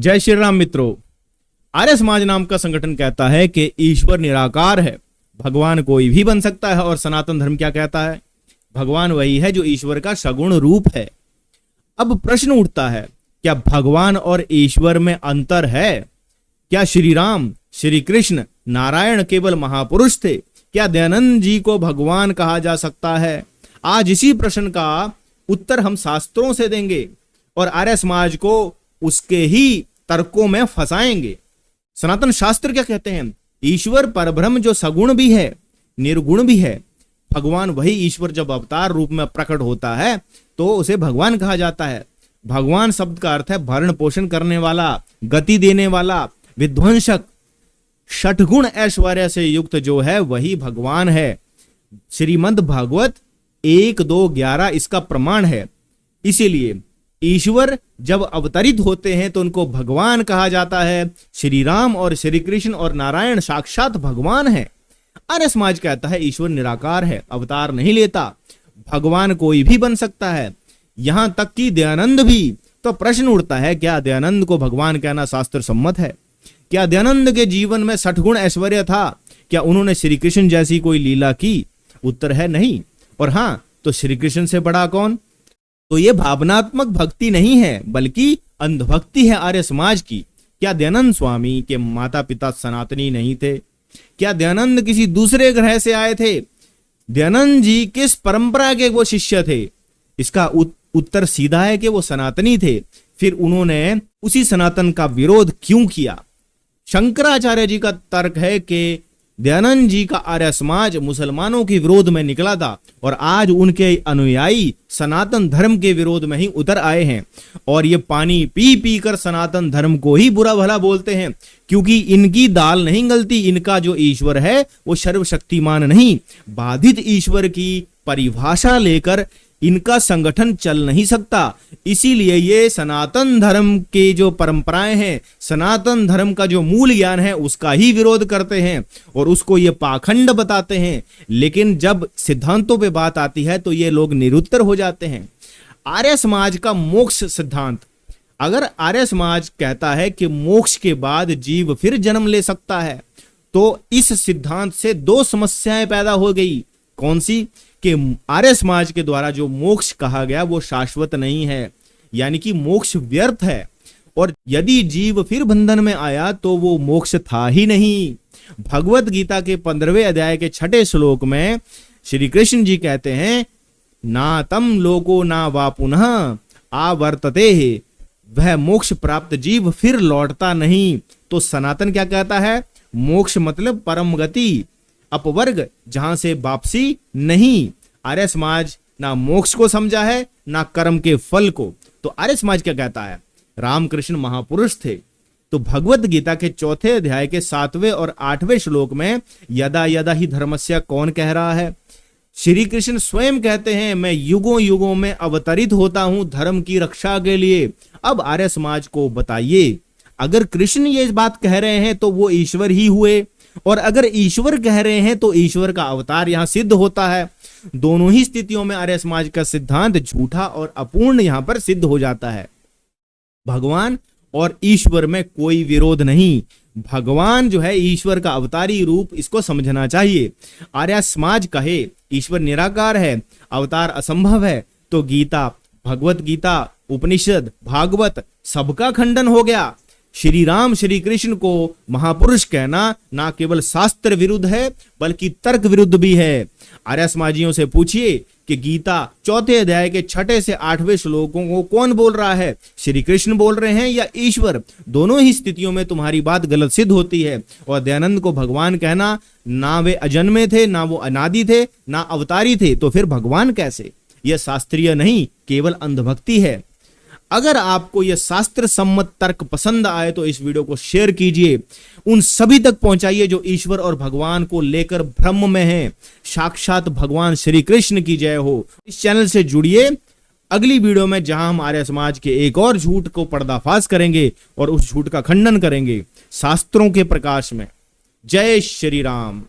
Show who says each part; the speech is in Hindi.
Speaker 1: जय श्री राम मित्रों। आर्य समाज नाम का संगठन कहता है कि ईश्वर निराकार है, भगवान कोई भी बन सकता है। और सनातन धर्म क्या कहता है? भगवान वही है जो ईश्वर का सगुण रूप है। अब प्रश्न उठता है, क्या भगवान और ईश्वर में अंतर है? क्या श्री राम, श्री कृष्ण, नारायण केवल महापुरुष थे? क्या दयानंद जी को भगवान कहा जा सकता है? आज इसी प्रश्न का उत्तर हम शास्त्रों से देंगे और आर्य समाज को उसके ही तर्कों में फंसाएंगे। सनातन शास्त्र क्या कहते हैं? ईश्वर परब्रह्म जो सगुण भी है, निर्गुण भी है। भगवान वही ईश्वर जब अवतार रूप में प्रकट होता है तो उसे भगवान कहा जाता है। भगवान शब्द का अर्थ है भरण पोषण करने वाला, गति देने वाला, विध्वंसक। षटगुण ऐश्वर्य से युक्त जो है वही भगवान है। श्रीमद् भागवत 1-2-11 इसका प्रमाण है। इसीलिए ईश्वर जब अवतरित होते हैं तो उनको भगवान कहा जाता है। श्री राम और श्री कृष्ण और नारायण साक्षात भगवान है। आर्य समाज कहता है ईश्वर निराकार है, अवतार नहीं लेता, भगवान कोई भी बन सकता है, यहां तक कि दयानंद भी। तो प्रश्न उठता है, क्या दयानंद को भगवान कहना शास्त्र सम्मत है? क्या दयानंद के जीवन में षटगुण ऐश्वर्य था? क्या उन्होंने श्री कृष्ण जैसी कोई लीला की? उत्तर है नहीं। और हां, तो श्री कृष्ण से बड़ा कौन? तो ये भावनात्मक भक्ति नहीं है बल्कि अंधभक्ति है आर्य समाज की। क्या दयानंद स्वामी के माता पिता सनातनी नहीं थे? क्या दयानंद किसी दूसरे ग्रह से आए थे? दयानंद जी किस परंपरा के वो शिष्य थे? इसका उत्तर सीधा है कि वो सनातनी थे। फिर उन्होंने उसी सनातन का विरोध क्यों किया? शंकराचार्य जी का तर्क है कि दयानंद जी का आर्य समाज मुसलमानों के विरोध में निकला था और आज उनके अनुयायी सनातन धर्म के विरोध में ही उतर आए हैं और ये पानी पी पी कर सनातन धर्म को ही बुरा भला बोलते हैं, क्योंकि इनकी दाल नहीं गलती। इनका जो ईश्वर है वो सर्वशक्तिमान नहीं, बाधित ईश्वर की परिभाषा लेकर इनका संगठन चल नहीं सकता। इसीलिए ये सनातन धर्म के जो परंपराएं हैं, सनातन धर्म का जो मूल ज्ञान है उसका ही विरोध करते हैं और उसको ये पाखंड बताते हैं। लेकिन जब सिद्धांतों पे बात आती है तो ये लोग निरुत्तर हो जाते हैं। आर्य समाज का मोक्ष सिद्धांत, अगर आर्य समाज कहता है कि मोक्ष के बाद जीव फिर जन्म ले सकता है तो इस सिद्धांत से दो समस्याएं पैदा हो गई। कौन सी? कि आर्य समाज के द्वारा जो मोक्ष कहा गया वो शाश्वत नहीं है, यानी कि मोक्ष व्यर्थ है। और यदि जीव फिर बंधन में आया तो वो मोक्ष था ही नहीं। भगवत गीता के 15वें अध्याय के 6ठे श्लोक में श्री कृष्ण जी कहते हैं, ना तम लोको ना वा पुनः आवर्तते है, वह मोक्ष प्राप्त जीव फिर लौटता नहीं। तो सनातन क्या कहता है? मोक्ष मतलब परम गति, अपवर्ग, जहां से वापसी नहीं। आर्य समाज ना मोक्ष को समझा है ना कर्म के फल को। तो आर्य समाज क्या कहता है? रामकृष्ण महापुरुष थे। तो भगवत गीता के 4थे अध्याय के 7वें और 8वें श्लोक में यदा यदा ही धर्मस्य कौन कह रहा है? श्री कृष्ण स्वयं कहते हैं, मैं युगों युगों में अवतरित होता हूं धर्म की रक्षा के लिए। अब आर्य समाज को बताइए, अगर कृष्ण ये बात कह रहे हैं तो वो ईश्वर ही हुए, और अगर ईश्वर कह रहे हैं तो ईश्वर का अवतार यहां सिद्ध होता है। दोनों ही स्थितियों में आर्य समाज का सिद्धांत झूठा और अपूर्ण यहां पर सिद्ध हो जाता है। भगवान और ईश्वर में कोई विरोध नहीं। भगवान जो है ईश्वर का अवतारी रूप, इसको समझना चाहिए। आर्य समाज कहे ईश्वर निराकार है, अवतार असंभव है, तो गीता, भगवत गीता, उपनिषद, भागवत सबका खंडन हो गया। श्री राम, श्री कृष्ण को महापुरुष कहना ना केवल शास्त्र विरुद्ध है बल्कि तर्क विरुद्ध भी है। आर्य समाजियों से पूछिए कि गीता 4थे अध्याय के 6ठे से 8वें श्लोकों को कौन बोल रहा है? श्री कृष्ण बोल रहे हैं या ईश्वर? दोनों ही स्थितियों में तुम्हारी बात गलत सिद्ध होती है। और दयानंद को भगवान कहना, ना वे अजन्मे थे, ना वो अनादि थे, ना अवतारी थे, तो फिर भगवान कैसे? यह शास्त्रीय नहीं, केवल अंधभक्ति है। अगर आपको यह शास्त्र सम्मत तर्क पसंद आए तो इस वीडियो को शेयर कीजिए, उन सभी तक पहुंचाइए जो ईश्वर और भगवान को लेकर भ्रम में हैं। साक्षात भगवान श्री कृष्ण की जय हो। इस चैनल से जुड़िए अगली वीडियो में, जहां हम आर्य समाज के एक और झूठ को पर्दाफाश करेंगे और उस झूठ का खंडन करेंगे शास्त्रों के प्रकाश में। जय श्री राम।